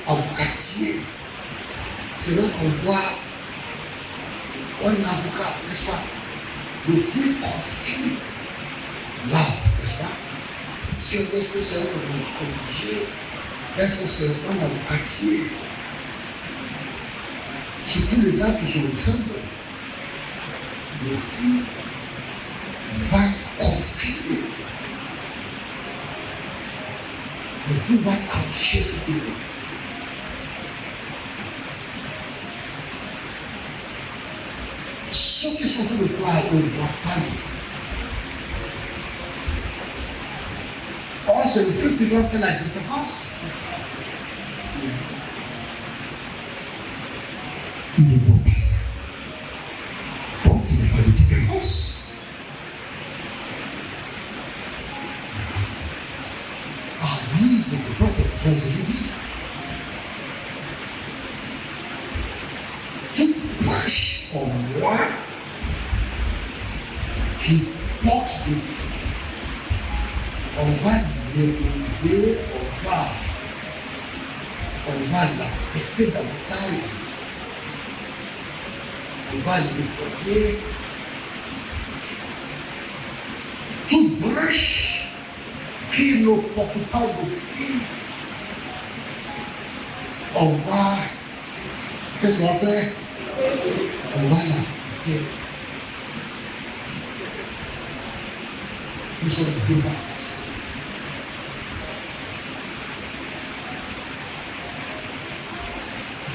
en quartier, c'est lorsqu'on voit un avocat, n'est-ce pas? Le fruit confie là, n'est-ce pas? Si on est-ce que c'est un obligé, est-ce que c'est un avocatier? Surtout les arbres qui se ressemblent, le fruit va confiner. Le fruit va trancher ce qu'il veut. Ceux qui sont sur le toit, on ne voit pas le fruit. Or, c'est le fruit qui doit faire la différence. Il ne voit pas ça. Donc, il n'y a pas de différence. Ah oui, quelque part, c'est pour ça que je dis. Toute branche en moi qui porte des fruits, on va l'élever, on va la traiter davantage. On va nettoyer toute branche qui ne porte pas de fruits. On va, qu'est-ce qu'on va faire? On va la couper. Nous sommes deux bases.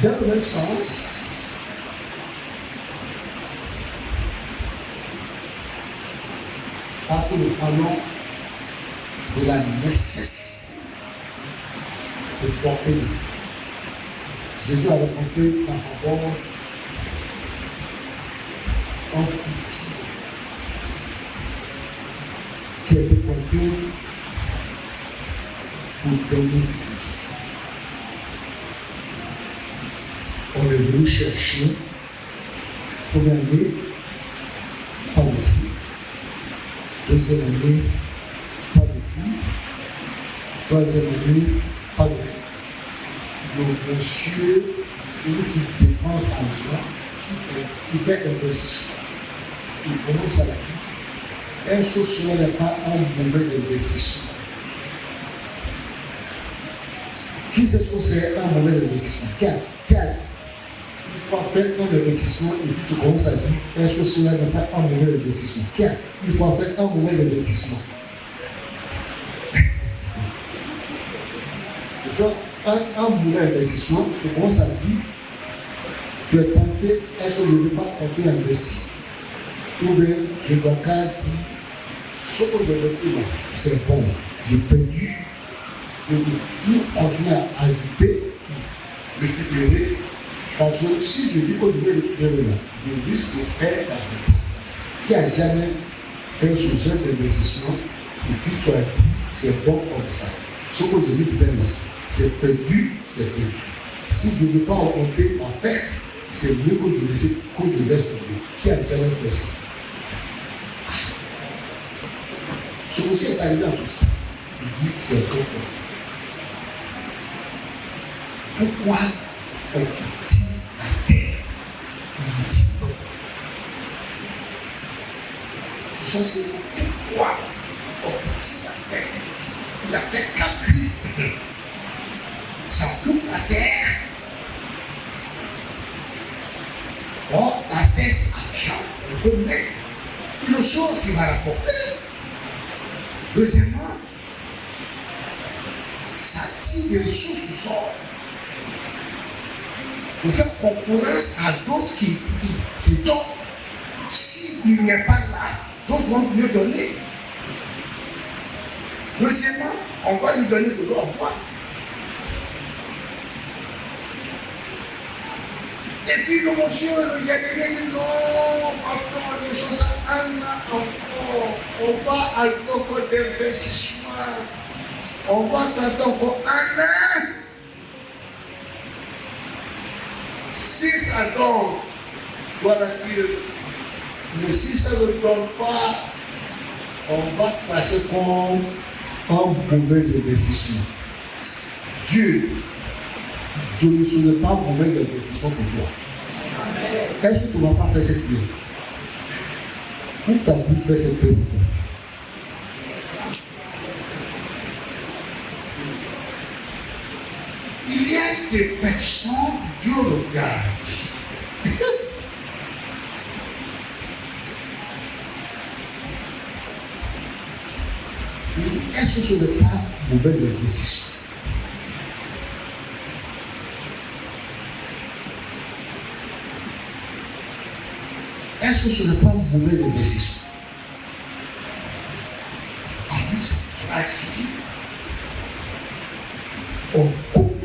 Dans le même sens, parce que nous parlons de la nécessité de porter le fruit. Jésus a raconté par rapport à un fruitier qui a été porté pour donner le fruit. On est venu chercher, première année, pas de fruit. Deuxième année, pas de fruit. Troisième année, pas de fruit. Donc, monsieur, celui qui dépense l'argent, qui fait investissement, il commence à la vie. Est-ce que ce n'est pas un mauvais investissement? Qui sait ce que c'est un mauvais investissement? Quel? Il faut faire un investissement et puis tu commences à dire, est-ce que cela n'est pas un mauvais investissement? Il faut faire un mauvais investissement. Tu fais un mauvais investissement, tu commences à dire, tu es tenté, est-ce que je ne vais pas continuer à investir? Ou bien, je dois dire, ce que je me fais là, c'est bon, j'ai perdu. Je ne peux plus continuer à agiter, récupérer. Parce que si je dis que je vais récupérer là, je risque de perdre la vie. Qui n'a jamais fait ce genre d'investissement et puis tu as dit, c'est bon comme ça. Ce que je dis peut-être là, c'est perdu, c'est perdu. Si je ne veux pas augmenter ma perte, c'est mieux que je laisse tomber. Qui a jamais fait ça? Ce aussi est arrivé à ce stade. Il dit c'est bon comme ça. Pourquoi on dit la terre? Il dit non. Ce sont ces mots. Pourquoi on dit la terre? Il dit la terre calcule. Ça coupe la terre. Or, la terre c'est argent. On peut mettre une chose qui va rapporter. Deuxièmement, ça tire des ressources du sol pour faire concurrence à d'autres qui donnent. S'il n'y a pas là, d'autres vont mieux donner. Deuxièmement, on va lui donner de l'eau à boire. Et puis le monsieur, il y a des gens qui non, encore les choses encore. On va à encore d'investissement. On va attendre encore un an. Si ça donne, voilà dire, mais si ça ne donne pas, on va passer comme un mauvais investissement. Dieu, je ne serai pas mauvais investissement pour toi. Est-ce que tu ne vas pas faire cette prière? Ouvre ta bouche, fais cette prière. Il y a des personnes qui regardent. Il dit, est-ce que ce n'est pas mauvais investissement? Est-ce que ce n'est pas un mauvais investissement? Ah oui, ça sera existé. On coupe.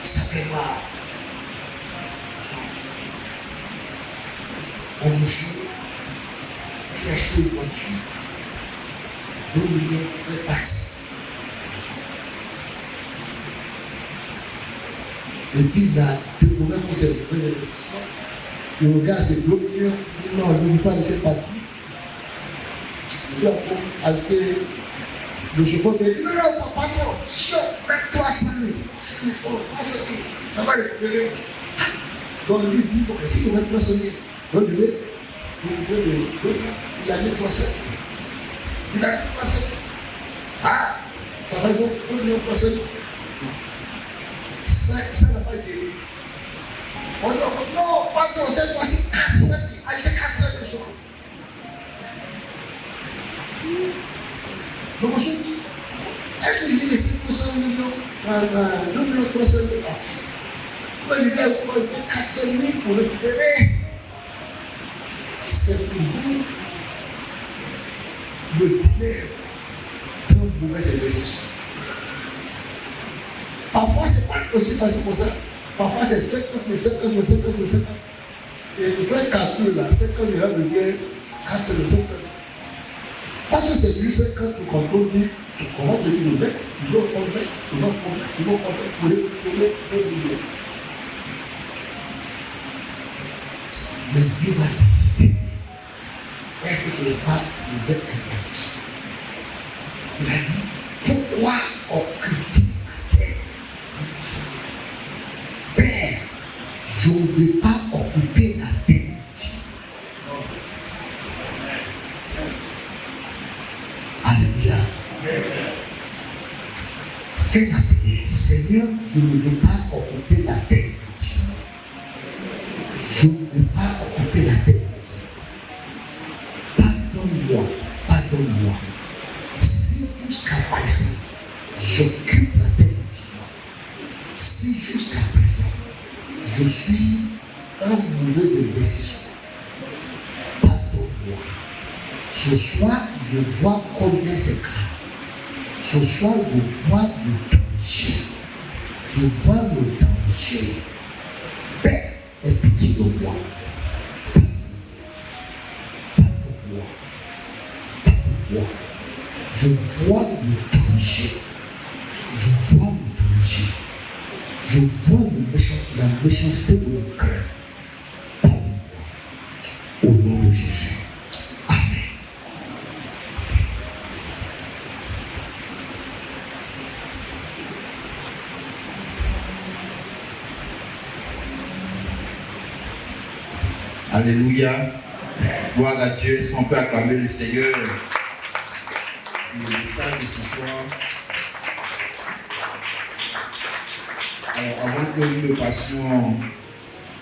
Ça fait mal. Un monsieur qui a acheté une voiture, 2 millions de taxes. Et puis il a découvert que c'est un mauvais investissement. Il regarde ces 2 millions, il dit non, je ne veux pas laisser partir. Il doit alter. Le chauffeur me dit non, non, patron, si on met 300 000, s'il faut 300 000, ça va récupérer. Donc il lui dit, ok, si on met 300 000, regardez, il a mis 300 000. Il a mis 300 000. Ah, ça va donc 1 million 300 000. Ça n'a pas été. On dit non, patron, cette fois-ci 400 000. Ah, il y a 400 000 euros. Donc, monsieur dit, est-ce qu'il dit les 500 millions, 2 millions 300 000 partis? Pourquoi il dit encore 400 000 pour récupérer? C'est toujours le dilemme d'un mauvais investissement. Parfois, ce n'est pas aussi facile pour ça. Parfois, c'est 50 000, 50 000, 50 000, 50 000. Et tu fais un calcul là, 50 000 devient 400 000, 500 000. Parce que c'est plus 50 quand on dit, comment te dire le mettre, tu dois convaincre, pour récupérer 2 millions. Mais Dieu va dire, est-ce que ce n'est pas le bête investissement? Il a dit, pourquoi on critique la terre? Il dit, Père, je ne veux pas occuper la terre. Alléluia. Fais la prière. Seigneur, je ne veux pas occuper la terre. Je ne veux pas occuper la terre. Pardonne-moi, pardonne-moi. Si jusqu'à présent, j'occupe la terre, si jusqu'à présent, je suis mauvaise décision. Pardonne-moi. Ce soir, je vois combien c'est grave. Ce soir, je vois le danger. Je vois le danger. Père, aie pitié de moi. Pardonne-moi. Pardonne-moi. Je vois le danger. Je vois le danger. Je vois la méchanceté de mon cœur. Au nom de Jésus. Amen. Alléluia. Gloire à Dieu. Est-ce qu'on peut acclamer le Seigneur pour le message de ce soir? Alors, avant que nous ne passions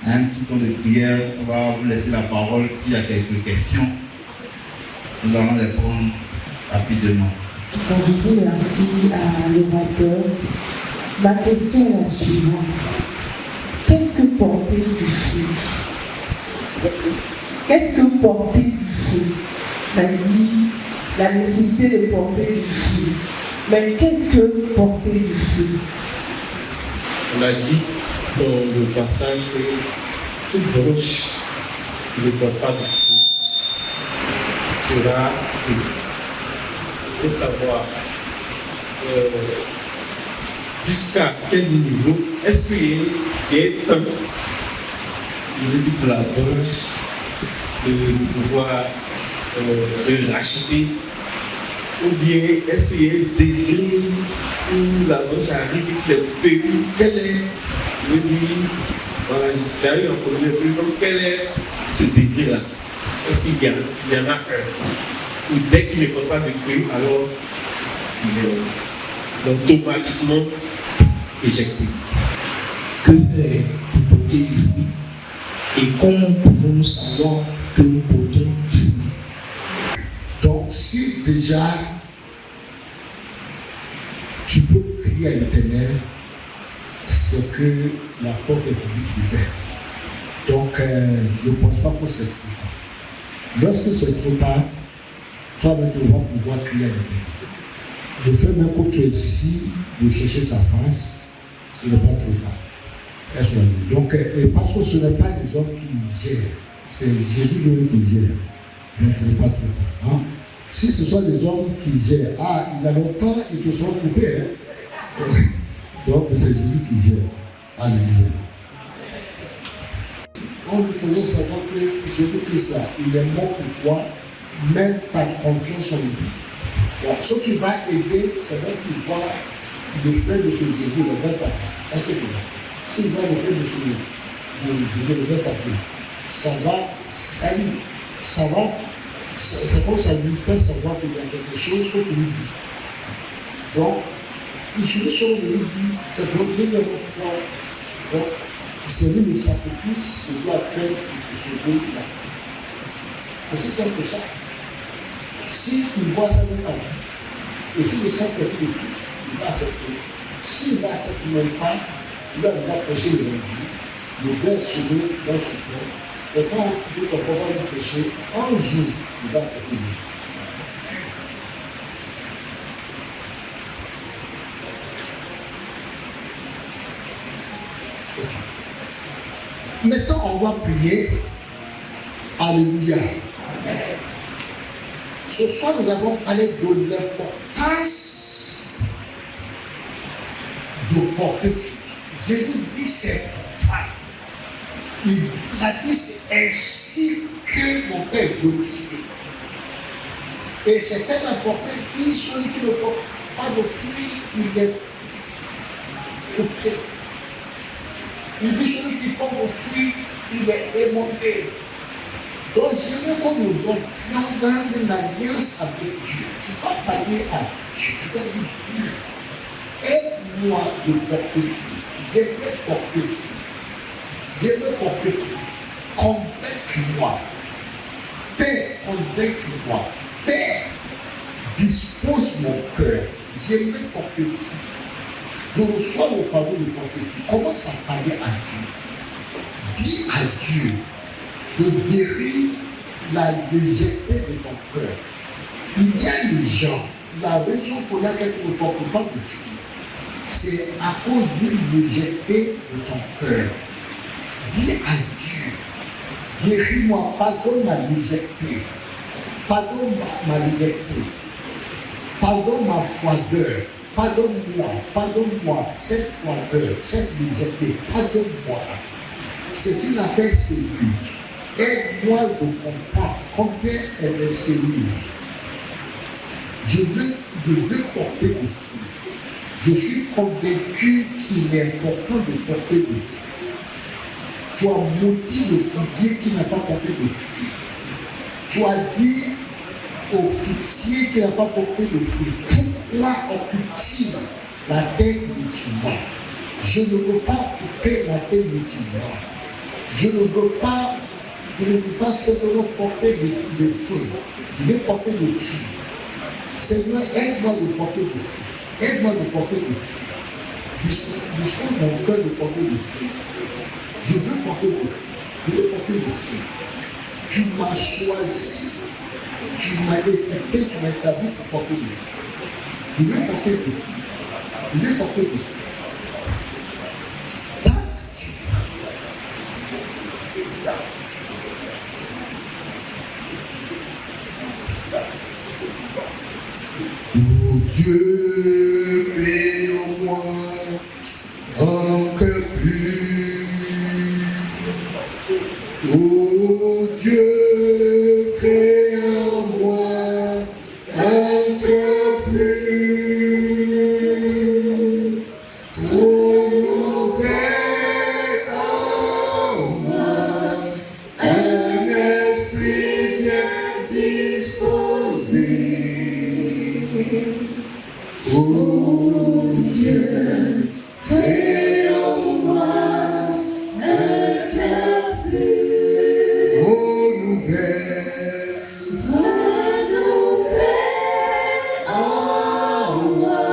à un petit temps de prière, on va vous laisser la parole. S'il y a quelques questions, nous allons les prendre rapidement. Quand je dis merci à l'orateur, ma question est la suivante. Qu'est-ce que porter du fruit? Qu'est-ce que porter du fruit? On a dit la nécessité de porter du fruit. Mais qu'est-ce que porter du fruit? On a dit dans le passage que toute branche qui ne porte pas de fruit sera coupée. Et savoir jusqu'à quel niveau est-ce qu'il y a un temps pour la branche de pouvoir se racheter, ou bien est-ce qu'il y a un degré où la branche arrive et qu'il est quel est, je veux dire, voilà, j'ai eu un problème, donc quel est ce degré-là? Est-ce qu'il y en a un? Ou dès qu'il ne porte pas de fruit, alors il est donc automatiquement éjecté. Que faire pour porter du fruit? Et comment pouvons-nous savoir que nous portons du fruit? Donc, si déjà tu peux crier à l'Éternel, c'est que la porte est ouverte. Donc, ne pense pas que c'est trop tard. Lorsque c'est trop tard, toi, tu vas pouvoir crier à l'Éternel. Le fait même que tu es ici de chercher sa face, ce n'est pas trop tard. Est-ce que donc, parce que ce n'est pas les hommes qui gèrent, c'est Jésus lui qui gère. Donc, ce n'est pas trop tard. Hein? Si ce sont les hommes qui gèrent, il y a longtemps, ils te sont coupés. Hein? Donc, c'est Jésus qui gère. Alléluia. On lui faisait savoir que Jésus-Christ, là, il est mort pour toi, mets ta confiance en lui. Donc, ce qui va aider, c'est lorsqu'il voit le fait de ce Jésus, le vrai papier. Est-ce que tu vois? S'il voit le fait de ce Jésus, le vrai papier, c'est comme ça lui fait savoir qu'il y a quelque chose que tu lui dis. Donc, il suffit seulement de lui dire, c'est pour Dieu de pourquoi. Donc, c'est lui le sacrifice qu'il doit faire pour sauver la vie. Aussi simple que ça. Si il voit ça dans ta vie, et si le Saint-Esprit le touche, il va accepter. S'il va accepter même pas, tu dois déjà prêcher l'évangile, le bien sauver dans son cœur. Et quand tu dois pouvoir le prêcher, un jour, il va accepter. Maintenant, on va prier. Alléluia. Ce soir, nous avons parlé de l'importance de porter fruit. Jésus dit c'est pas. Il a dit c'est ainsi que mon Père est glorifié. Et c'est tellement important qu'il celui qui ne porte pas de fruit, il est coupé. Il dit celui qui porte de fruit, il est émonté. Donc, j'aimerais que nous entrions dans une alliance avec Dieu. Tu vas parler à Dieu. Tu vas dire Dieu, aide-moi de porter fruit. J'aimerais porter fruit. J'aimerais porter fruit. Convainc-moi. Père, convainc-moi. Père, dispose mon cœur. J'aimerais porter fruit. Je reçois le fardeau de porter fruit. Commence à parler à Dieu. Dis à Dieu de guérir la légèreté de ton cœur. Il y a des gens, la raison pour laquelle tu ne portes pas de fruits, c'est à cause d'une légèreté de ton cœur. Dis à Dieu, guéris-moi, pardonne ma légèreté, pardonne ma légèreté, pardonne ma froideur, pardonne-moi cette froideur, cette légèreté, pardonne-moi. C'est une affaire cellule. Aide-moi de comprendre combien elle est cellule. Je veux porter des fruits. Je suis convaincu qu'il est important de porter des fruits. Tu as maudit le figuier qui n'a pas porté de fruits. Tu as dit au figuier qui n'a pas porté de fruits, pourquoi on cultive la terre mutilement? Je ne veux pas couper la terre mutilement. Je ne veux pas simplement porter des fruits. Je veux porter des fruits. Seigneur, aide-moi de porter des fruits. Aide-moi de porter des fruits. Dispose mon cœur de porter des fruits. Je veux porter des fruits. Je veux porter des fruits. Tu m'as choisi. Tu m'as équipé, tu m'as établi pour porter des fruits. Je veux porter des fruits. Je veux porter des fruits. Dieu, crée en moi un cœur pur. Oh Dieu, crée en moi un cœur pur. Oh, crée en moi un esprit bien disposé. Oh Dieu, crée en moi un cœur pur. Oh nouvelle en moi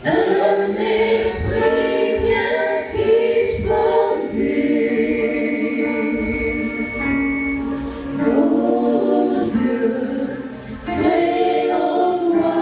un esprit bien disposé. Oh Dieu, crée en moi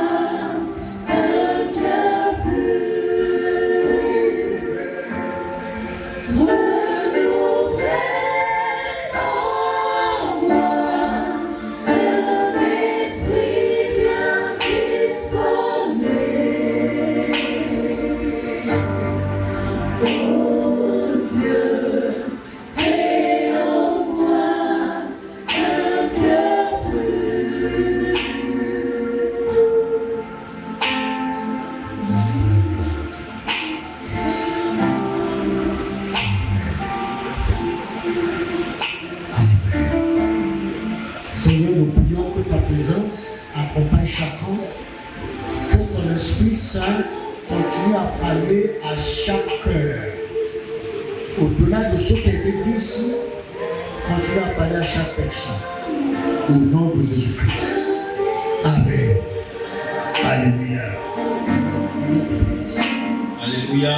Seigneur, nous prions que ta présence accompagne chacun, que ton Esprit Saint continue à parler à chaque cœur. Au-delà de ce qui a été dit ici, continue à parler à chaque personne. Au nom de Jésus-Christ. Amen. Alléluia. Alléluia.